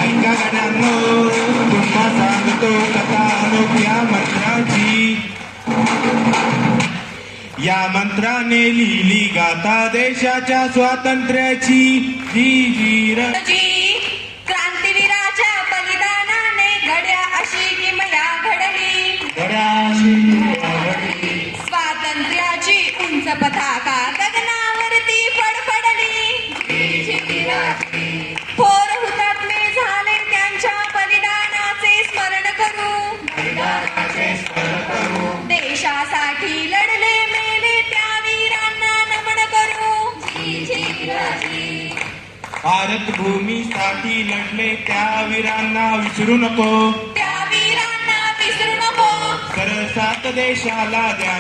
ऐका गाण्यांनो तुम्हा सांगतो कथा अनोख्या मंत्राची. या मंत्राने लिहिली गाथा देशाच्या स्वातंत्र्याची. जी जी र क्रांतीवीराच्या बलिदानाने घड्या अशी किमया घडली. स्वातंत्र्याची उंच पताका गगनावरती फडफडली. थोर हुतात्मे झाले त्यांच्या बलिदानाचे स्मरण करू. देशासाठी लढले मेले त्या वीरांना नमन करू. भारत भूमीसाठी लढले त्या वीरांना विसरू नको. त्या वीरांना विसरू नको. सरसात देशाला द्या